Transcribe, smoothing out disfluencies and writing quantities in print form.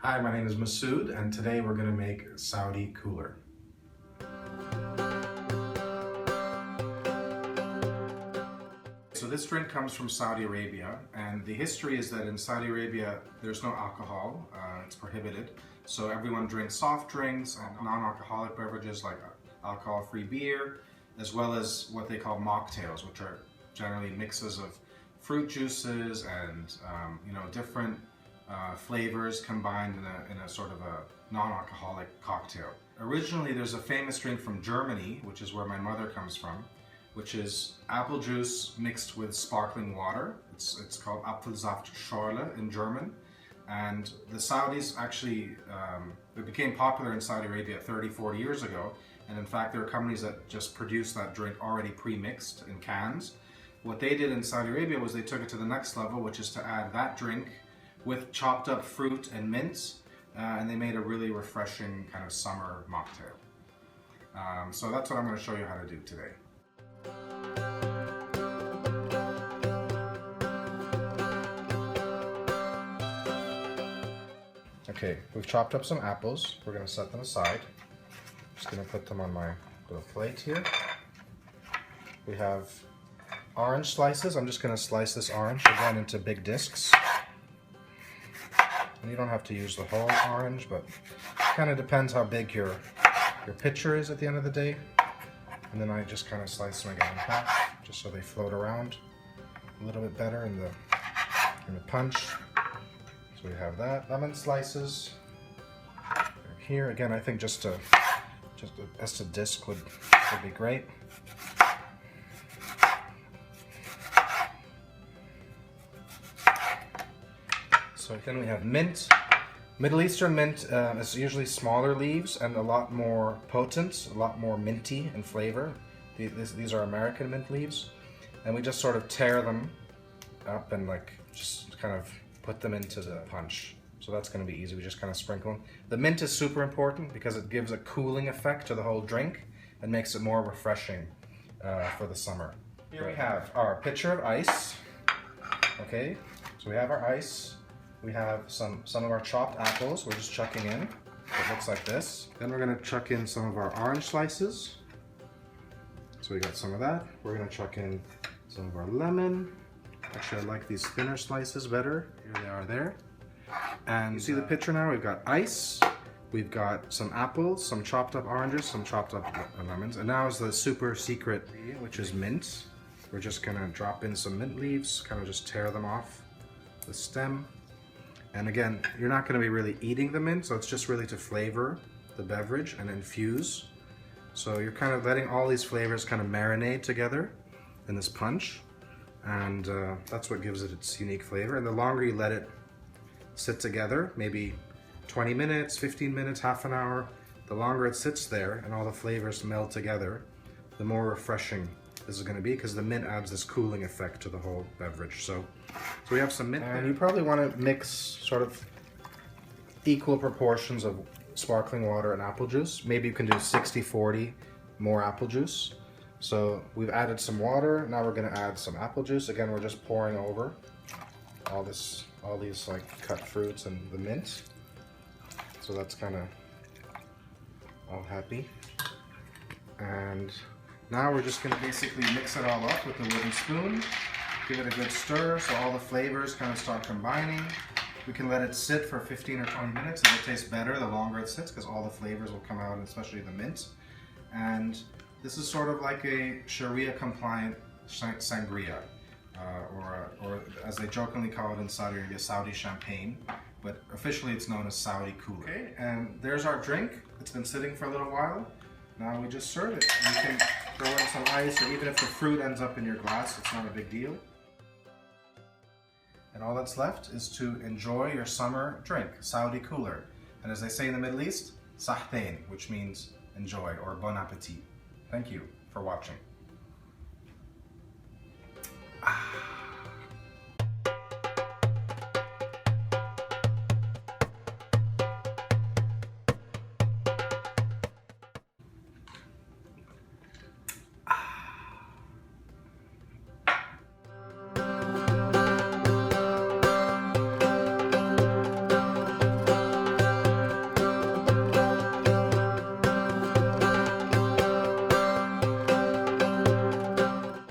Hi, my name is Masood, and today we're going to make Saudi cooler. So this drink comes from Saudi Arabia, and the history is that in Saudi Arabia there's no alcohol, it's prohibited. So everyone drinks soft drinks and non-alcoholic beverages like alcohol-free beer, as well as what they call mocktails, which are generally mixes of fruit juices and different flavors combined in a sort of a non-alcoholic cocktail. Originally there's a famous drink from Germany, which is where my mother comes from, which is apple juice mixed with sparkling water. It's called Apfelsaftschorle in German. And the Saudis actually, it became popular in Saudi Arabia 30-40 years ago. And in fact, there are companies that just produce that drink already pre-mixed in cans. What they did in Saudi Arabia was they took it to the next level, which is to add that drink with chopped up fruit and mint, and they made a really refreshing kind of summer mocktail. So that's what I'm going to show you how to do today. Okay, we've chopped up some apples. We're going to set them aside. Just going to put them on my little plate here. We have orange slices. I'm just going to slice this orange again into big discs. And you don't have to use the whole orange, but it kind of depends how big your pitcher is at the end of the day. And then I just kind of slice them again in half, just so they float around a little bit better in the punch. So we have that. Lemon slices here. Again, I think just a disc would be great. So then we have mint. Middle Eastern mint is usually smaller leaves and a lot more potent, a lot more minty in flavor. These are American mint leaves. And we just sort of tear them up and just kind of put them into the punch. So that's going to be easy. We just kind of sprinkle them. The mint is super important because it gives a cooling effect to the whole drink and makes it more refreshing for the summer. Here we have our pitcher of ice. Okay, so we have our ice. We have some of our chopped apples we're just chucking in. It looks like this. Then we're going to chuck in some of our orange slices. So we got some of that. We're going to chuck in some of our lemon. Actually, I like these thinner slices better. Here they are there. And you see the picture now? We've got ice. We've got some apples, some chopped up oranges, some chopped up lemons. And now is the super secret, which is mint. We're just going to drop in some mint leaves, kind of just tear them off the stem. And again, you're not going to be really eating the mint, so it's just really to flavor the beverage and infuse. So you're kind of letting all these flavors kind of marinate together in this punch. And that's what gives it its unique flavor. And the longer you let it sit together, maybe 20 minutes, 15 minutes, half an hour, the longer it sits there and all the flavors meld together, the more refreshing this is going to be, because the mint adds this cooling effect to the whole beverage. So we have some mint, and you probably want to mix sort of equal proportions of sparkling water and apple juice. Maybe you can do 60-40 more apple juice. So we've added some water. Now we're going to add some apple juice. Again, we're just pouring over all these like cut fruits and the mint. So that's kind of all happy. And now we're just going to basically mix it all up with a wooden spoon. Give it a good stir so all the flavors kind of start combining. We can let it sit for 15 or 20 minutes. It'll taste better the longer it sits because all the flavors will come out, especially the mint. And this is sort of like a sharia compliant sangria, or as they jokingly call it in Saudi Arabia, Saudi champagne. But officially it's known as Saudi cooler. Okay, and there's our drink. It's been sitting for a little while. Now we just serve it. You can throw in some ice, or even if the fruit ends up in your glass, it's not a big deal. And all that's left is to enjoy your summer drink, Saudi cooler. And as they say in the Middle East, sahtain, which means enjoy or bon appetit. Thank you for watching.